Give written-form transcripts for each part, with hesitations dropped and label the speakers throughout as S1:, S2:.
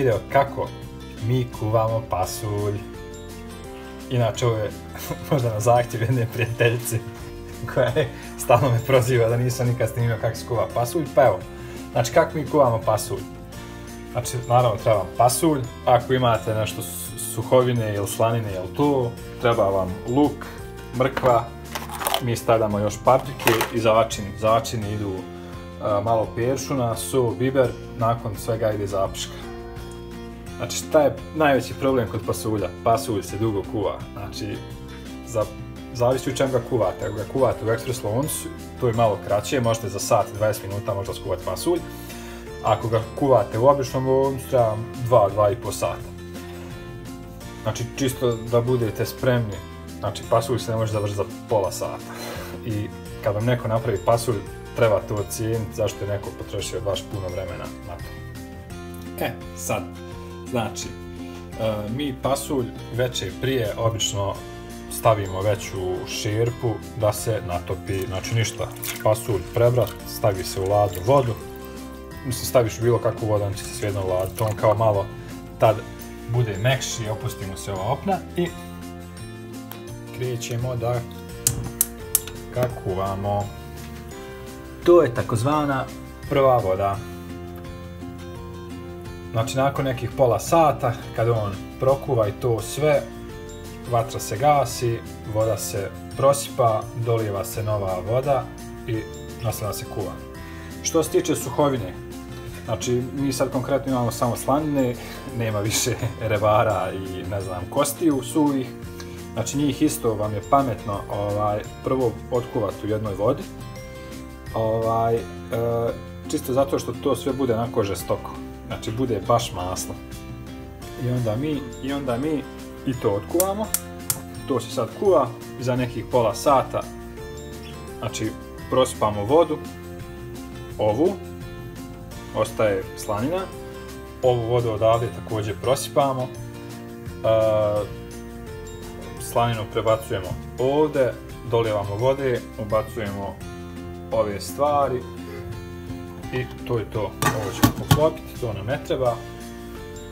S1: video kako mi kuvamo pasulj. Inače, ovo je možda na zahtjev jedne prijateljice koja je stalno me proziva da nisam nikad snimio kako se kuva pasulj. Pa evo, znači kako mi kuvamo pasulj. Znači, naravno treba vam pasulj, ako imate nešto suhovine ili slanine ili to, treba vam luk, mrkva, mi stavljamo još paprike i začini idu malo peršuna, so, biber, nakon svega ide zaprška. Znači, šta je najveći problem kod pasulja? Pasulj se dugo kuva, znači, zavisi u čem ga kuvate. Ako ga kuvate u ekspres loncu, to je malo kraće, možete za sat, 20 minuta možda skuvati pasulj. Ako ga kuvate u običnom loncu, treba 2-2,5 sata. Znači, čisto da budete spremni, znači, pasulj se ne može završiti za pola sata. I kad vam neko napravi pasulj, treba to ocijeniti zašto je neko potrošio baš puno vremena na to. Sad, znači, mi pasulj veče prije obično stavimo već u šerpu da se natopi, znači ništa, pasulj prebrat, stavi se u ladnu vodu, mislim staviš u bilo kakvu vodu, on će se svejedno laditi, on kao malo tad bude mekši, opustimo se ova opna i krećemo da ga kuvamo. To je takozvana prva voda. Znači, nakon nekih pola sata, kad on prokuva i to sve, vatra se gasi, voda se prosipa, dolijeva se nova voda i nastavlja se kuvanje. Što se tiče suhovine, znači, mi sad konkretno imamo samo slanine, nema više rebara i, ne znam, kostiju suvih. Znači, njih isto vam je pametno prvo otkuvati u jednoj vodi, čisto zato što to sve bude onako žestoko. Znači, bude baš masno. I onda mi i to otkuvamo. To se sad kuva i za nekih pola sata. Znači, prosipamo vodu, ovu, ostaje slanina. Ovu vodu odavde također prosipamo. Slaninu prebacujemo ovdje, dolijevamo vode, ubacujemo ove stvari. I to je to, ovo ćemo poklopiti, to nam ne treba.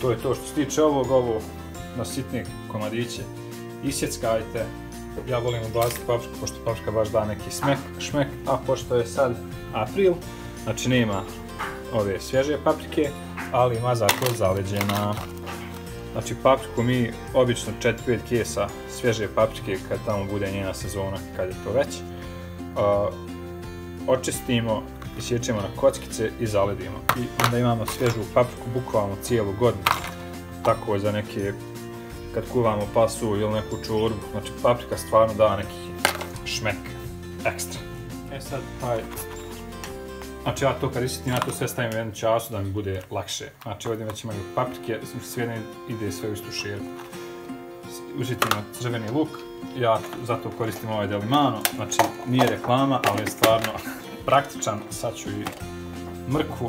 S1: To je to što se tiče ovog, ovo na sitne komadiće isjeckajte. Ja volim ubaciti papriku, pošto paprika baš da neki šmek, a pošto je sad april, znači nema ove svježe paprike, ali ima zato zaleđena. Znači, papriku mi obično 4-5 kesa svježe paprike kad tamo bude njena sezona, kad je to već, očistimo, isječemo na kockice i zaledimo. I onda imamo svježu papriku bukvalno cijelu godinu. Tako za neke, kad kuvamo pasulj ili neku čorbu, znači paprika stvarno da neki šmek ekstra. Sad, znači ja to kad isjetim, ja to sve stavim u jednu času da mi bude lakše. Znači ovdje već imaju paprike, sve ide sve u istu šerpu. Usjetimo crveni luk, ja zato koristim ovaj Delimano, znači nije reklama, ali je stvarno praktičan. Sad ću i mrkvu.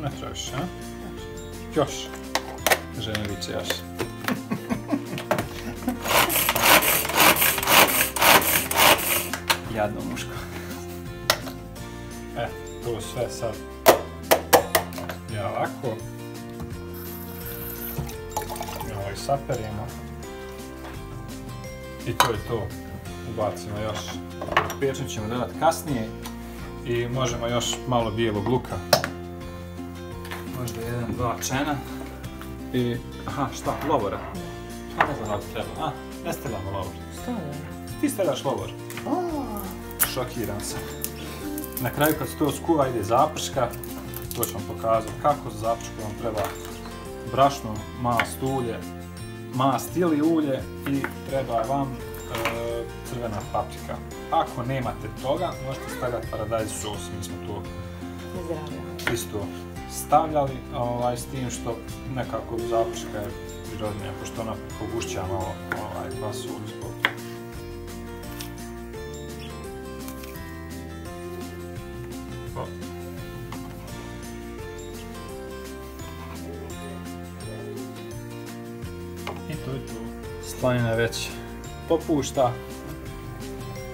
S1: Ne treba više, a? Još. Žene viče još. Jadno muško. To sve sad ja ovako. Ovo i saperimo. I to je to. Ubacimo još. Pečen ćemo dodati kasnije. I možemo još malo bijelog luka. Možda 1-2 čena. I, šta, lovora? Ne znam da li treba. Ne stavljamo lovor.
S2: Stavljamo.
S1: Ti stavljaš lovor. Šokiran sam. Na kraju kad se to skuva ide zaprška. To ću vam pokazati kako za zapršku vam treba brašno, mast, ulje, mast ili ulje i treba vam crvena paprika. Ako nemate toga, možete stavljati paradajz sos, mi smo to isto stavljali, s tim što nekako zaprška je prirodnija, pošto ona pogušća malo pasulj zbog. I to je to. Slanina već popušta.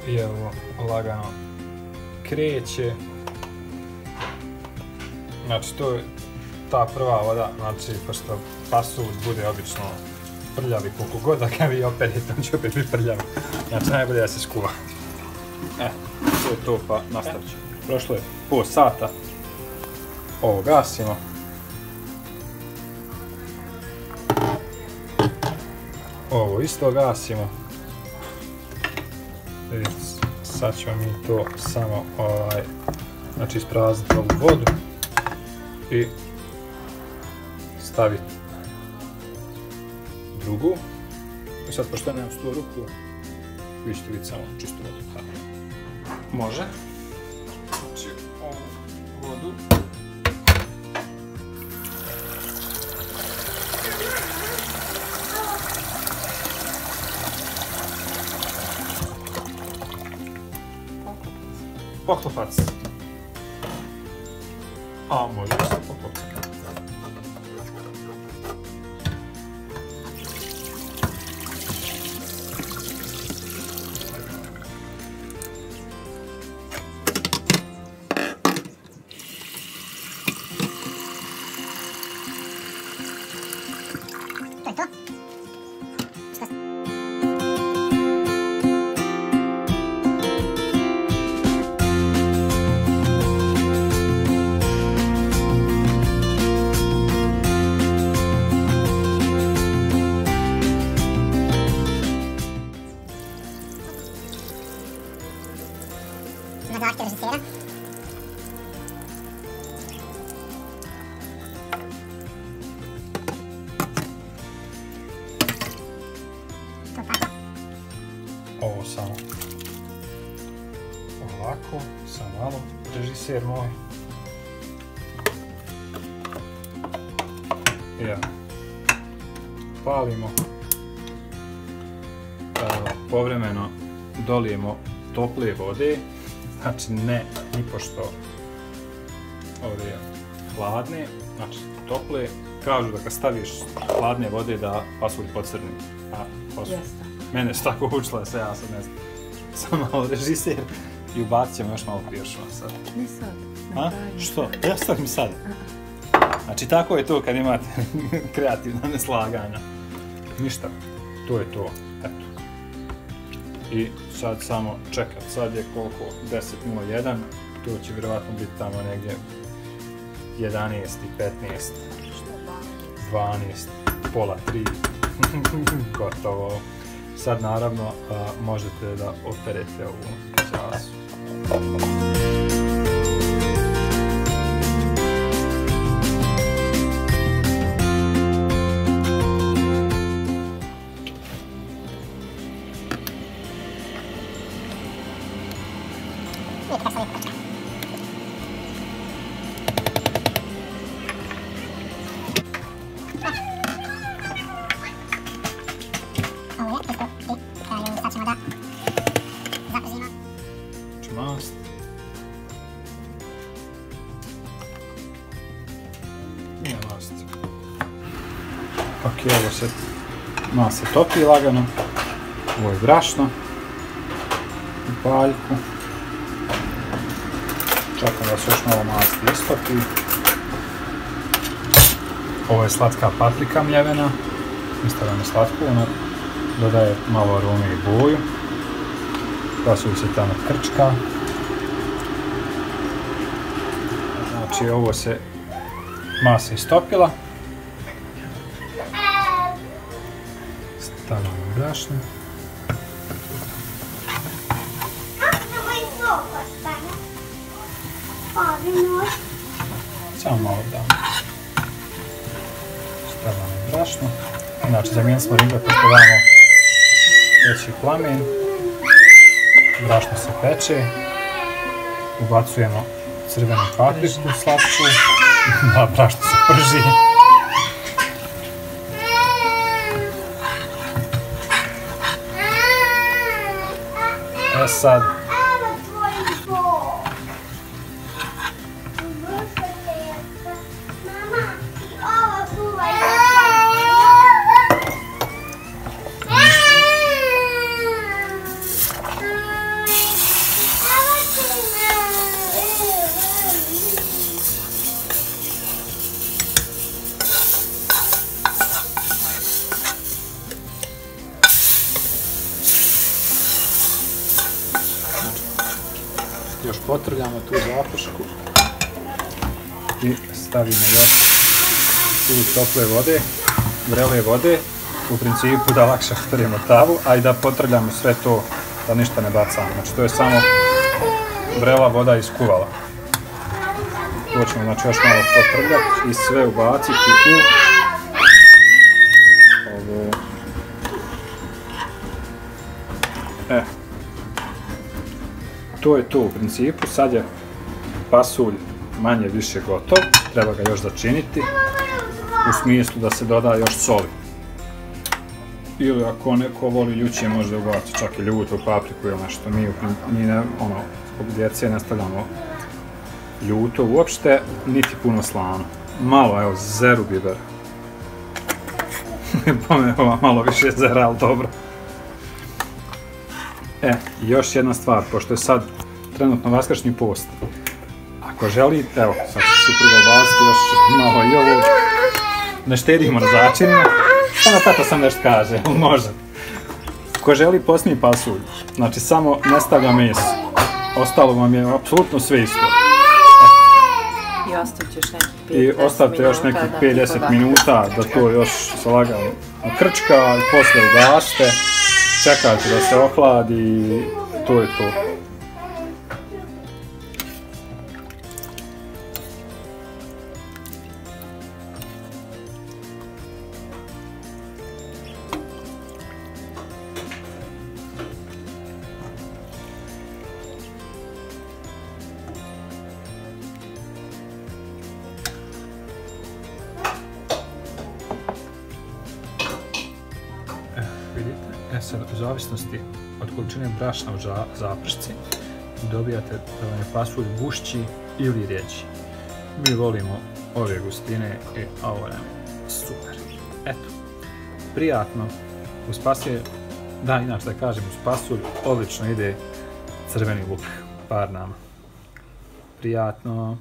S1: I evo, lagano kreće. Znači, to je ta prva voda, znači, pošto pasulj bude obično prljavi, koliko god da ga vi operete, on će opet biti prljav. Znači, najbolje da se skuva. To je to, pa nastavit ću. Prošlo je pol sata. Ovo gasimo. Ovo isto gasimo. Vidite, sad ćemo mi to samo znači isprazniti ovu vodu i staviti drugu. I sad, pošto nemam stu ruku, vi ćete vidjeti samo čistu vodu. Može. Znači, ovu vodu. Poklopac. A, može se poklopac.
S2: Na zahtjev režisera. To tako.
S1: Ovo samo ovako, samo malo, režiser moj. Ja. Palimo. Povremeno dolijemo tople vode. Znači ne nipošto ove hladne, znači tople. Kažu da kad staviš hladne vode da pasulj pocrni. A pasulj. Mene su tako učila se, ja sad ne znam. Sam malo režiser i ubacit ćemo još malo piršova sad.
S3: Ne sad.
S1: A? Što? Ja stavim sad. Znači tako je to kad imate kreativna neslaganja. Ništa, to je to. Eto. I sad samo čekat, sad je koliko? 10:01, to će vjerovatno biti tamo negdje 11 i 15, 12, pola 3, gotovo. Sad naravno možete da operete ovu času. Mast. Nije mast. Ok, ovo se mast se topi lagano. Ovo je brašno. U paljku. Čekam da se još malo masti istopi. Ovo je slatka paprika mljevena. Stavljamo slatku, ona dodaje malo arume i boju. Pasulj se tamo krčka. Znači ovo se masa istopila. Stavljamo brašno. Samo malo damo. Stavljamo brašno. Znači zamijenili smo ribe, pošto damo veći plamen. Brašno se peče, ubacujemo crvenu papriku slatku, da, brašno se prži. Sad Potrljamo tu zapršku i stavimo još tu tople vode, vrele vode, u principu da lakše otvorimo tavu, a i da potrljamo sve to, da ništa ne bacamo. Znači to je samo vrela voda iz kuvala. To ćemo znači još malo potrljati i sve ubaciti u ovo. To je to u principu, sad je pasulj manje više gotov, treba ga još začiniti, u smislu da se doda još soli. Ili ako neko voli ljuće, može ubaciti čak i ljutu papriku ili nešto, mi ne, ono, zbog djece ne stavljamo ljuto uopšte, niti puno slano. Malo, evo, zeru biber. Malo više zera, ali dobro. Još jedna stvar, pošto je sad trenutno vaskršnji post. Ako želite, evo, sad ću supruga ubaciti još malo i ovo. Ne štedimo na začinima. Samo tata sam nešto kaže, može. Ko želi posljednji pasulj, znači samo ne stavlja meso. Ostalo vam je apsolutno sve isto. I ostavite još nekih 5-10 minuta da to još se lagano krčka i poslije ugasite. Čekajte da se ohladi i to je to. Sad, u zavisnosti od količine brašna u zapršci dobijate da vam je pasulj gušći ili rjeđi. Mi volimo ove gustine i ovo je super. Eto, prijatno. Uz pasulj, da, inače da kažem, uz pasulj odlično ide crveni luk, par nama. Prijatno.